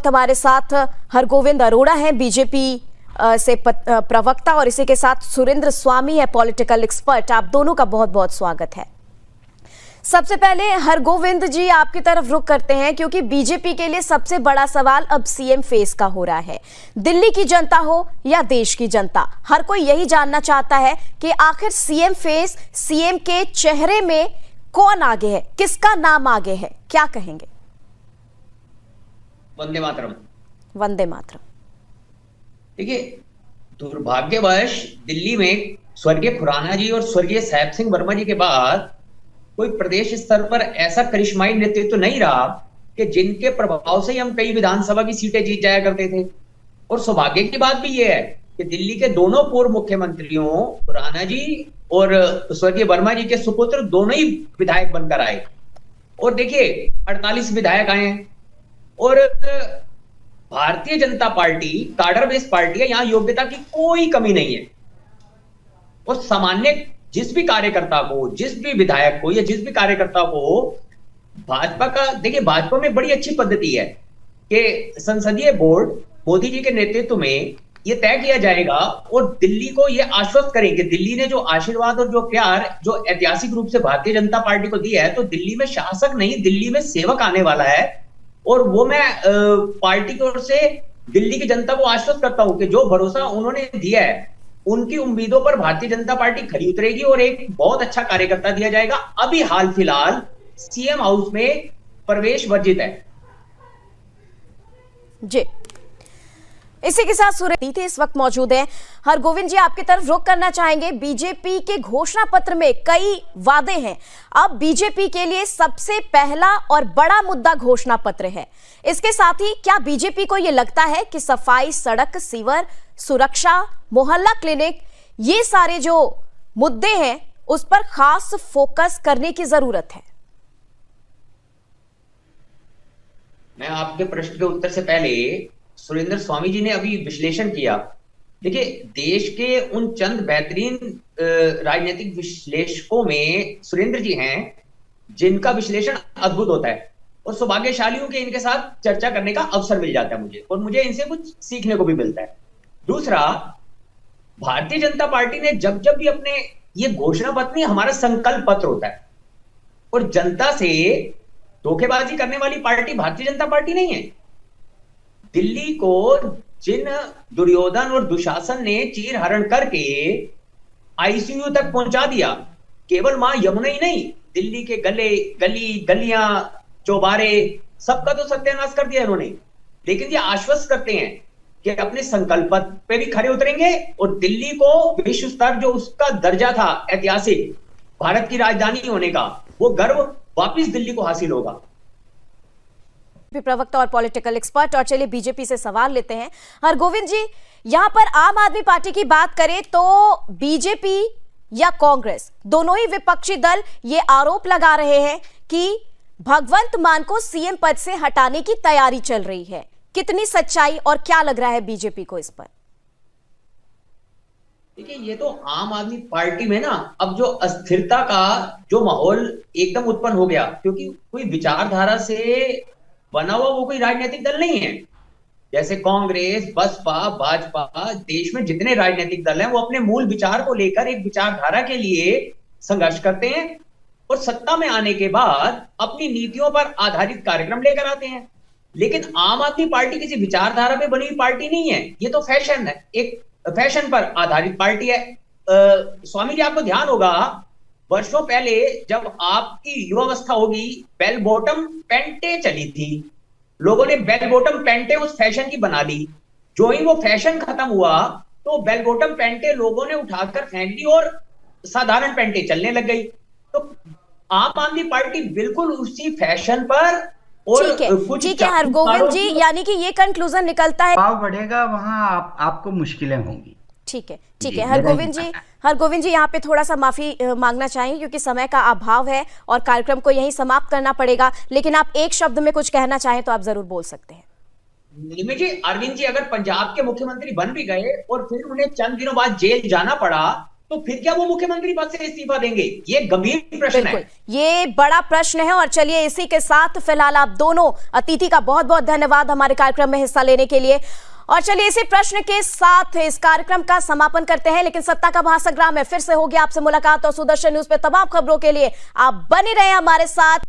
हमारे साथ हरगोविंद अरोड़ा हैं, बीजेपी से प्रवक्ता, और इसी के साथ सुरेंद्र स्वामी है, पॉलिटिकल एक्सपर्ट। आप दोनों का बहुत बहुत स्वागत है। सबसे पहले हरगोविंद जी आपकी तरफ रुख करते हैं, क्योंकि बीजेपी के लिए सबसे बड़ा सवाल अब सीएम फेस का हो रहा है। दिल्ली की जनता हो या देश की जनता, हर कोई यही जानना चाहता है कि आखिर सीएम फेस, सीएम के चेहरे में कौन आगे है, किसका नाम आगे है, क्या कहेंगे? वंदे मातरम। वंदे मातरम। देखिए, दुर्भाग्यवश दिल्ली में स्वर्गीय खुराना जी और स्वर्गीय साहेब सिंह वर्मा जी के बाद कोई प्रदेश स्तर पर ऐसा करिश्माई नेतृत्व तो नहीं रहा कि जिनके प्रभाव से हम कई विधानसभा की सीटें जीत जाया करते थे। और सौभाग्य की बात भी यह है कि दिल्ली के दोनों पूर्व मुख्यमंत्रियों खुराना जी और स्वर्गीय वर्मा जी के सुपुत्र दोनों ही विधायक बनकर आए। और देखिए, 48 विधायक आए हैं और Bharatiya Janata party cadre based party है, यहां योग्यता की कोई कमी नहीं है। और सामान्य जिस भी कार्यकर्ता को, जिस भी विधायक को या जिस भी कार्यकर्ता को भाजपा का, देखिए भाजपा में बड़ी अच्छी पद्धति है कि संसदीय बोर्ड मोदी जी के नेतृत्व में यह तय किया जाएगा और दिल्ली को यह आश्वस्त करें कि दिल्ली ने जो आशीर्वाद और जो प्यार जो ऐतिहासिक रूप से भारतीय जनता पार्टी को दिया है, तो दिल्ली में शासक नहीं, दिल्ली में सेवक आने वाला है। और वो मैं पार्टी की ओर से दिल्ली की जनता को आश्वस्त करता हूं कि जो भरोसा उन्होंने दिया है, उनकी उम्मीदों पर भारतीय जनता पार्टी खरी उतरेगी और एक बहुत अच्छा कार्यकर्ता दिया जाएगा। अभी हाल फिलहाल सीएम हाउस में प्रवेश वर्जित है जी। इसी के साथ सुरेंद्र इस वक्त मौजूद है। हरगोविंद जी आपकी तरफ रुख करना चाहेंगे। बीजेपी के घोषणा पत्र में कई वादे हैं। अब बीजेपी के लिए सबसे पहला और बड़ा मुद्दा घोषणा पत्र है। इसके साथ ही क्या बीजेपी को यह लगता है कि सफाई, सड़क, सीवर, सुरक्षा, मोहल्ला क्लिनिक, ये सारे जो मुद्दे हैं उस पर खास फोकस करने की जरूरत है? मैं आपके प्रश्न के उत्तर से पहले सुरेंद्र स्वामी जी ने अभी विश्लेषण किया। देखिए, देश के उन चंद बेहतरीन राजनीतिक विश्लेषकों में सुरेंद्र जी हैं जिनका विश्लेषण अद्भुत होता है और सौभाग्यशाली हूं कि इनके साथ चर्चा करने का अवसर मिल जाता है मुझे, और मुझे इनसे कुछ सीखने को भी मिलता है। दूसरा, भारतीय जनता पार्टी ने जब जब भी अपने ये घोषणा पत्र हमारा संकल्प पत्र होता है, और जनता से धोखेबाजी करने वाली पार्टी भारतीय जनता पार्टी नहीं है। दिल्ली को जिन दुर्योधन और दुशासन ने चीर हरण करके आईसीयू तक पहुंचा दिया, केवल मां यमुना ही नहीं, दिल्ली के गले गली गलियां चौबारे सबका तो सत्यानाश कर दिया इन्होंने। लेकिन ये आश्वस्त करते हैं कि अपने संकल्प पे भी खरे उतरेंगे और दिल्ली को विश्व स्तर जो उसका दर्जा था ऐतिहासिक भारत की राजधानी होने का, वो गर्व वापिस दिल्ली को हासिल होगा। प्रवक्ता और पॉलिटिकल एक्सपर्ट। और चलिए बीजेपी से सवाल लेते हैं। हरगोविंद जी, यहां पर आम आदमी पार्टी की बात करें तो बीजेपी या कांग्रेस, दोनों ही विपक्षी दल ये आरोप लगा रहे हैं कि भगवंत मान को सीएम पद से हटाने की तैयारी चल रही है। कितनी सच्चाई और क्या लग रहा है बीजेपी को इस पर? देखिए, ये तो आम आदमी पार्टी में ना अब जो अस्थिरता का जो माहौल एकदम उत्पन्न हो गया, क्योंकि कोई विचारधारा से बना हुआ वो कोई राजनीतिक दल नहीं है। जैसे कांग्रेस, बसपा, भाजपा, देश में जितने राजनीतिक दल हैं वो अपने मूल विचार को लेकर एक विचारधारा के लिए संघर्ष करते हैं और सत्ता में आने के बाद अपनी नीतियों पर आधारित कार्यक्रम लेकर आते हैं। लेकिन आम आदमी पार्टी किसी विचारधारा पे बनी हुई पार्टी नहीं है, ये तो फैशन है, एक फैशन पर आधारित पार्टी है। स्वामी जी, आपको ध्यान होगा वर्षों पहले जब आपकी युवावस्था होगी, बेल बॉटम पैंटें चली थी, लोगों ने बेल बॉटम पैंटें उस फैशन की बना ली। जो ही वो फैशन खत्म हुआ तो बेल बॉटम पैंटें लोगों ने उठाकर फेंक दी और साधारण पैंटें चलने लग गई। तो आम आदमी पार्टी बिल्कुल उसी फैशन पर। ठीक है हरगोविंद जी, यानी कि ये कंक्लूजन निकलता है, भाव बढ़ेगा वहां आपको मुश्किलें होंगी। ठीक है हरगोविंद जी यहाँ पे थोड़ा सा माफी मांगना चाहेंगे क्योंकि समय का अभाव है और कार्यक्रम को यहीं समाप्त करना पड़ेगा, लेकिन आप एक शब्द में कुछ कहना चाहें तो आप जरूर बोल सकते हैं। अरविंद जी अगर पंजाब के मुख्यमंत्री बन भी गए और फिर उन्हें चंद दिनों बाद जेल जाना पड़ा, तो फिर क्या वो मुख्यमंत्री पद से इस्तीफा देंगे? ये गंभीर प्रश्न है। ये बड़ा प्रश्न है। और चलिए इसी के साथ फिलहाल आप दोनों अतिथि का बहुत बहुत धन्यवाद हमारे कार्यक्रम में हिस्सा लेने के लिए। और चलिए इसी प्रश्न के साथ इस कार्यक्रम का समापन करते हैं, लेकिन सत्ता का महासंग्राम में फिर से होगी आपसे मुलाकात और सुदर्शन न्यूज पे तमाम खबरों के लिए आप बने रहे हमारे साथ।